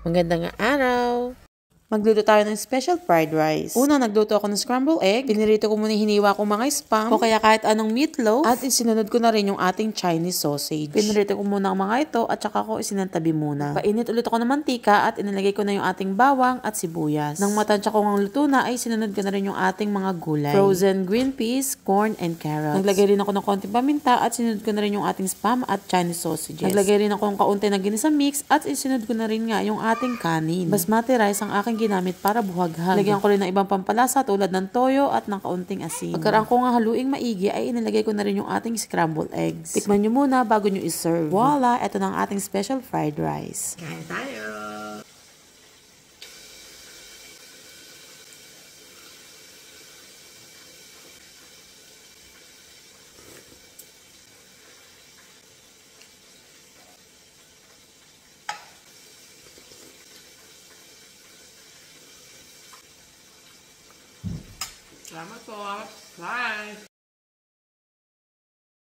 Magandang araw! Magluto tayo ng special fried rice. Una, nagluto ako ng scrambled egg. Pinirito ko muna hiniwa ko mga spam o kaya kahit anong meatloaf. At isinunod ko na rin yung ating Chinese sausage. Pinirito ko muna ang mga ito at saka ko isinantabi muna. Painit ulit ako ng mantika at inilagay ko na yung ating bawang at sibuyas. Nang matansya ko ang luto na ay sinunod ko na rin yung ating mga gulay. Frozen green peas, corn, and carrots. Naglagay rin ako ng konting paminta at sinunod ko na rin yung ating spam at Chinese sausages. Naglagay rin ako ng kaunti na ginisa mix at isinunod ko na rin nga yung ating kanin. Basmati rice ang aking ginamit para buhaghag. Lagyan ko rin ng ibang pampalasa tulad ng toyo at ng kaunting asin. Pagkaraan ko nga haluing maigi ay inilagay ko na rin yung ating scrambled eggs. Tikman nyo muna bago nyo iserve. Voila! Ito na ang ating special fried rice. Kain tayo! Salamat po. Bye.